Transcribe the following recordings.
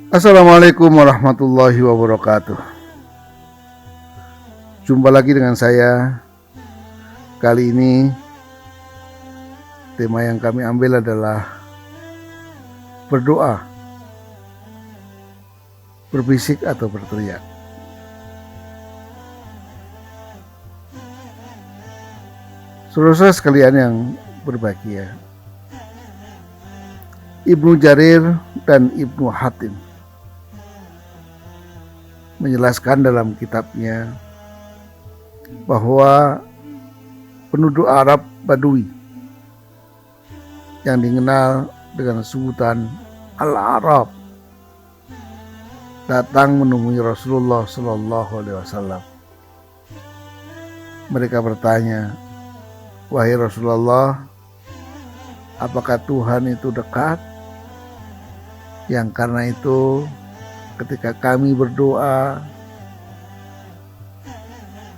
Assalamualaikum warahmatullahi wabarakatuh. Jumpa lagi dengan saya. Kali ini tema yang kami ambil adalah berdoa, berbisik atau berteriak. Saudara sekalian yang berbahagia, Ibnu Jarir dan Ibnu Hatim menjelaskan dalam kitabnya bahwa penduduk Arab Badui yang dikenal dengan sebutan Al-Arab datang menemui Rasulullah Sallallahu Alaihi Wasallam. Mereka bertanya, "Wahai Rasulullah, apakah Tuhan itu dekat? Yang karena itu ketika kami berdoa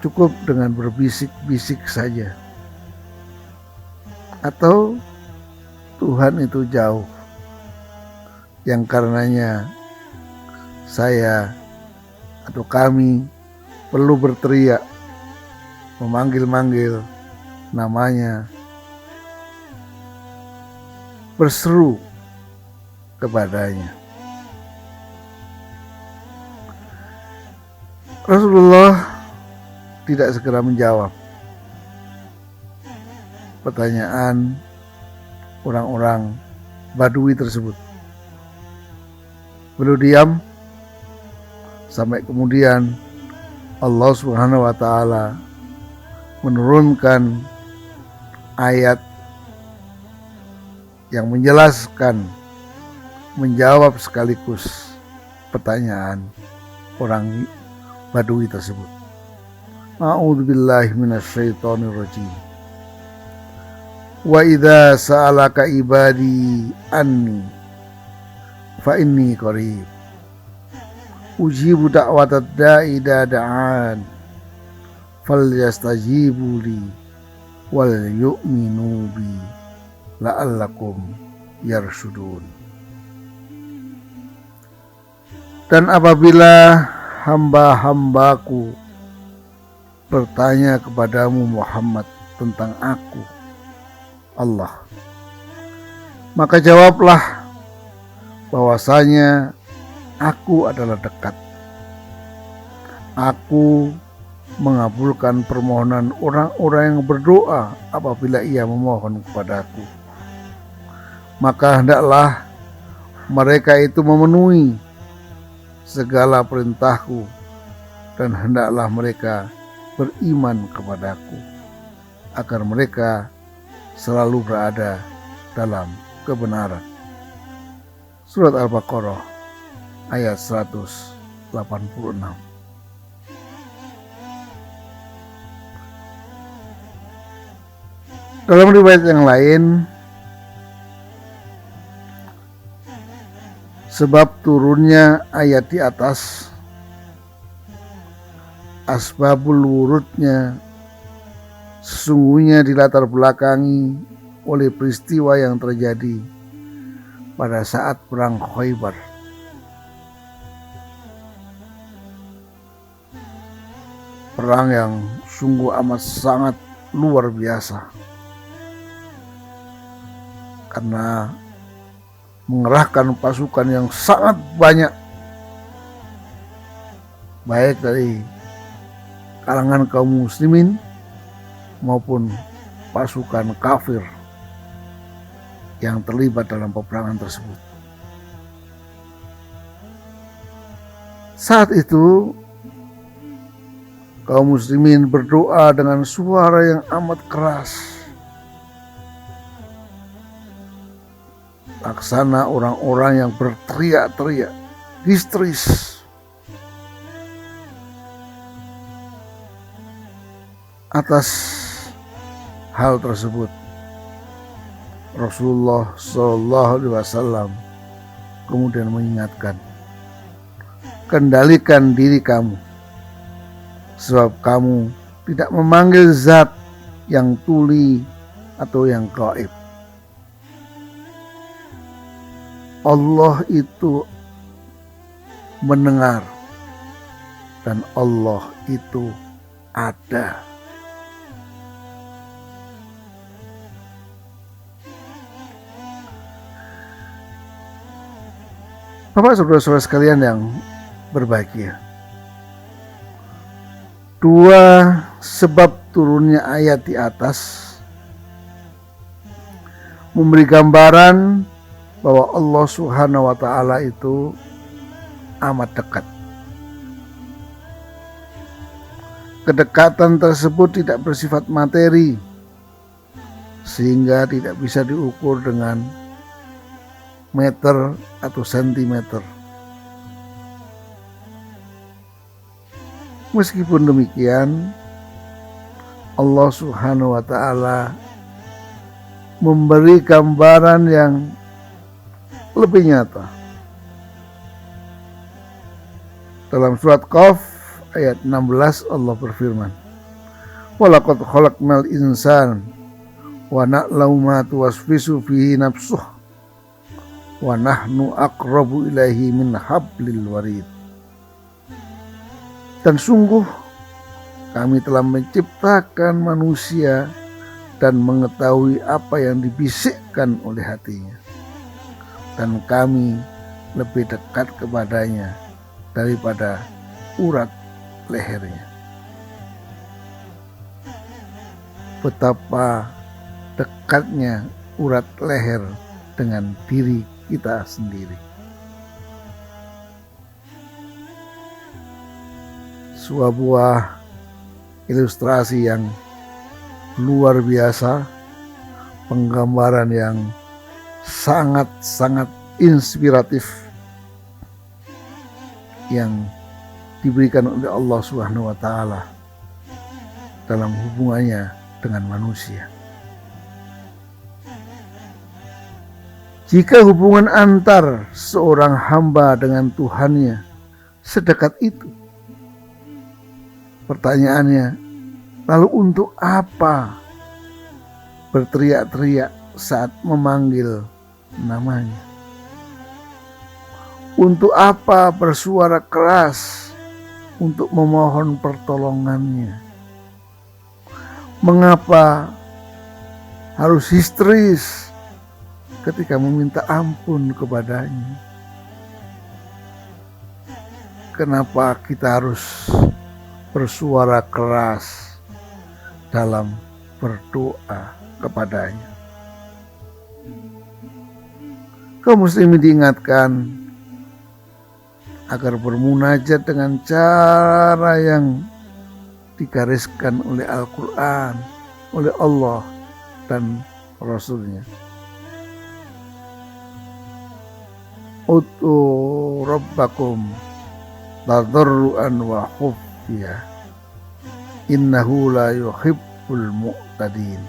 cukup dengan berbisik-bisik saja, atau Tuhan itu jauh yang karenanya saya atau kami perlu berteriak, memanggil-manggil namanya, berseru kepadanya." Rasulullah tidak segera menjawab pertanyaan orang-orang Badui tersebut. Beliau diam sampai kemudian Allah Subhanahu wa Ta'ala menurunkan ayat yang menjelaskan, menjawab sekaligus pertanyaan orang Badui tersebut. A'udzubillahi minasyaitonir rajim. Wa idza sa'alaka ibadi anni fa inni qarib. Ujibu da'watad da'i idza da'an. Falyastajibu li wal yu'minu bi la'allakum yarshudun. Dan apabila hamba-hambaku bertanya kepadamu Muhammad tentang aku, Allah, maka jawablah bahwasanya aku adalah dekat. Aku mengabulkan permohonan orang-orang yang berdoa apabila ia memohon kepadaku. Maka hendaklah mereka itu memenuhi segala perintahku, dan hendaklah mereka beriman kepadaku, agar mereka selalu berada dalam kebenaran. Surat Al-Baqarah ayat 186. Dalam riwayat yang lain, sebab turunnya ayat di atas, asbabul wurudnya sesungguhnya dilatar belakangi oleh peristiwa yang terjadi pada saat perang Khaybar. Perang yang sungguh amat sangat luar biasa, karena mengerahkan pasukan yang sangat banyak, baik dari kalangan kaum muslimin maupun pasukan kafir yang terlibat dalam peperangan tersebut. Saat itu kaum muslimin berdoa dengan suara yang amat keras, laksana orang-orang yang berteriak-teriak histeris. Atas hal tersebut, Rasulullah Shallallahu Alaihi Wasallam kemudian mengingatkan, kendalikan diri kamu, sebab kamu tidak memanggil zat yang tuli atau yang gaib. Allah itu mendengar, dan Allah itu ada. Bapak saudara-saudara sekalian yang berbahagia, dua sebab turunnya ayat di atas memberi gambaran bahwa Allah Subhanahu wa Ta'ala itu amat dekat. Kedekatan tersebut tidak bersifat materi, sehingga tidak bisa diukur dengan meter atau sentimeter. Meskipun demikian, Allah Subhanahu wa Ta'ala memberi gambaran yang lebih nyata. Dalam surat Qaf ayat 16 Allah berfirman, "Walaqad khalaqnal insana wa na'lamu ma tuwaswisu fihi nafsuh wa nahnu aqrabu ilaihi min hablil warid." Dan sungguh kami telah menciptakan manusia dan mengetahui apa yang dibisikkan oleh hatinya, dan kami lebih dekat kepadanya daripada urat lehernya. Betapa dekatnya urat leher dengan diri kita sendiri. Sebuah ilustrasi yang luar biasa, penggambaran yang sangat-sangat inspiratif yang diberikan oleh Allah Subhanahu wa Ta'ala dalam hubungannya dengan manusia. Jika hubungan antar seorang hamba dengan Tuhannya sedekat itu, pertanyaannya, lalu untuk apa berteriak-teriak saat memanggil namanya? Untuk apa bersuara keras untuk memohon pertolongannya? Mengapa harus histeris ketika meminta ampun kepadanya? Kenapa kita harus bersuara keras dalam berdoa kepadanya? Kaum muslimin diingatkan agar bermunajat dengan cara yang digariskan oleh Al-Quran, oleh Allah dan Rasulnya. Ud'u rabbakum tadarruan wa khufyah innahu la yuhibbul mu'tadin.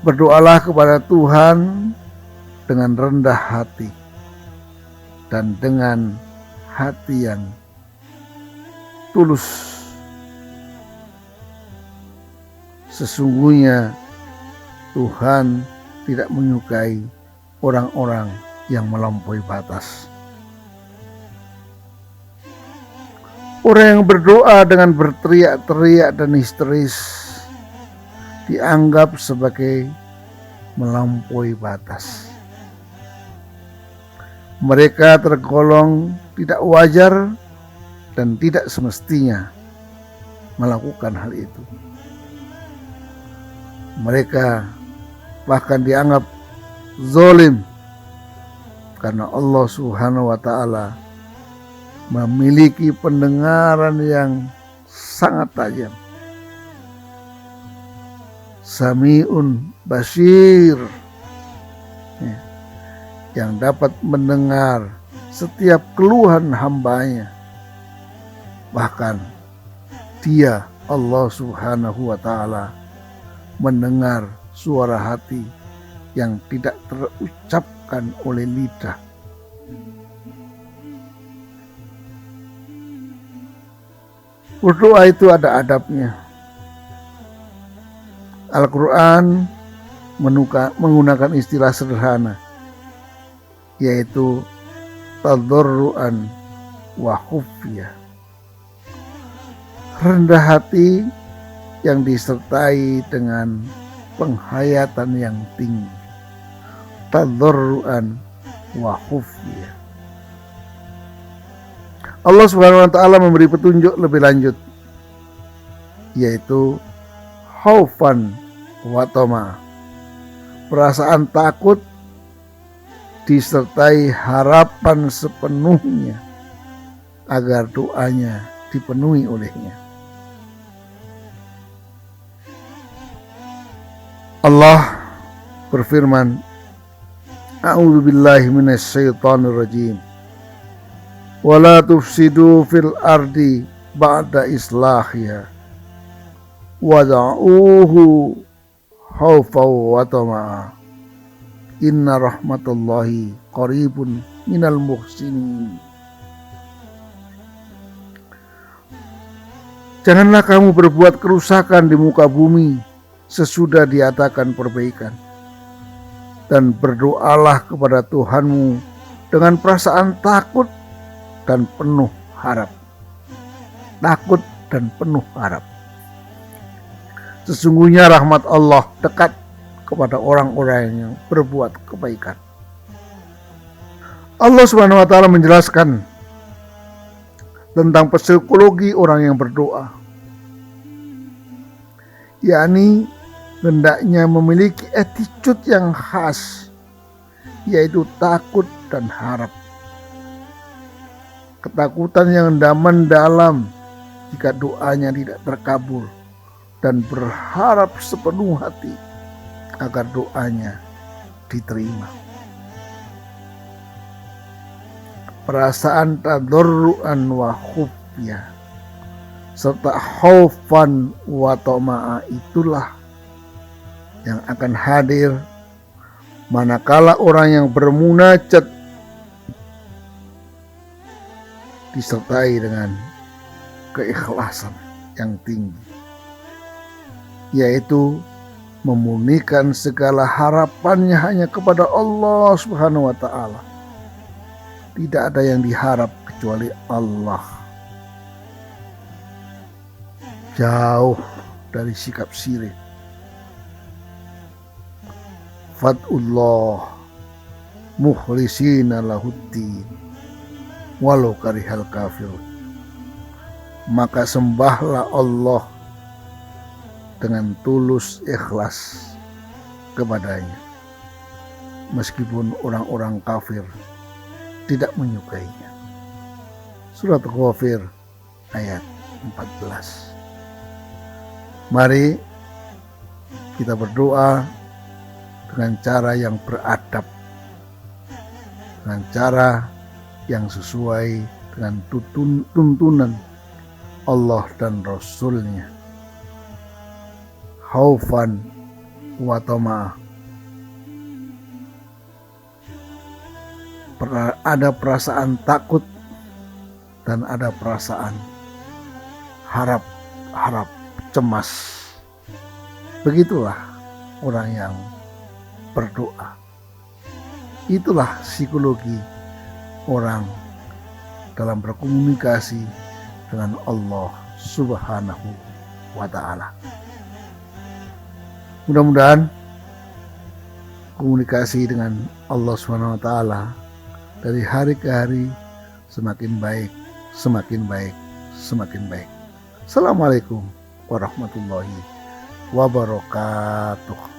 Berdoalah kepada Tuhan dengan rendah hati dan dengan hati yang tulus. Sesungguhnya Tuhan tidak menyukai orang-orang yang melampaui batas. Orang yang berdoa dengan berteriak-teriak dan histeris dianggap sebagai melampaui batas. Mereka tergolong tidak wajar dan tidak semestinya melakukan hal itu. Mereka bahkan dianggap zalim karena Allah Subhanahu wa Ta'ala memiliki pendengaran yang sangat tajam. Sami'un Basir, yang dapat mendengar setiap keluhan hambanya. Bahkan Dia, Allah Subhanahu wa Ta'ala, mendengar suara hati yang tidak terucapkan oleh lidah. Berdoa itu ada adabnya. Al-Quran menggunakan istilah sederhana, yaitu tadarruan wa khufyah. Rendah hati yang disertai dengan penghayatan yang tinggi, tadarruan wa khufyah. Allah Subhanahu wa taala memberi petunjuk lebih lanjut, yaitu khaufan wa tama, perasaan takut disertai harapan sepenuhnya agar doanya dipenuhi olehnya. Allah berfirman, A'udzu billahi minasy syaithanir rajim. Wala tufsidu fil ardi ba'da islahiha wad'uuhu khaufaw wa tama'a inna rahmatullahi qaribun minal muhsinin. Janganlah kamu berbuat kerusakan di muka bumi sesudah diadakan perbaikan, dan berdoalah kepada Tuhanmu dengan perasaan takut dan penuh harap. Takut dan penuh harap. Sesungguhnya rahmat Allah dekat kepada orang-orang yang berbuat kebaikan. Allah Subhanahu wa taala menjelaskan tentang psikologi orang yang berdoa, yakni hendaknya memiliki attitude yang khas, yaitu takut dan harap. Ketakutan yang mendalam jika doanya tidak terkabul, dan berharap sepenuh hati agar doanya diterima. Perasaan tadarruan wa khufyah serta khaufan wa tama'a itulah yang akan hadir manakala orang yang bermunajat disertai dengan keikhlasan yang tinggi, yaitu memurnikan segala harapannya hanya kepada Allah Subhanahu wa taala. Tidak ada yang diharap kecuali Allah. Jauh dari sikap syirik. Fad'ullah mukhlisina lahuddin walau karihal kafirun. Maka sembahlah Allah dengan tulus ikhlas kepadanya, meskipun orang-orang kafir tidak menyukainya. Surat Ghafir ayat 14. Mari kita berdoa dengan cara yang beradab, dengan cara yang sesuai dengan tuntunan Allah dan Rasul-Nya. Khaufan wa tama'a, ada perasaan takut dan ada perasaan harap cemas. Begitulah orang yang berdoa. Itulah psikologi orang dalam berkomunikasi dengan Allah Subhanahu wa ta'ala. Mudah-mudahan komunikasi dengan Allah Subhanahu wa ta'ala dari hari ke hari semakin baik, semakin baik, semakin baik. Assalamualaikum warahmatullahi wabarakatuh.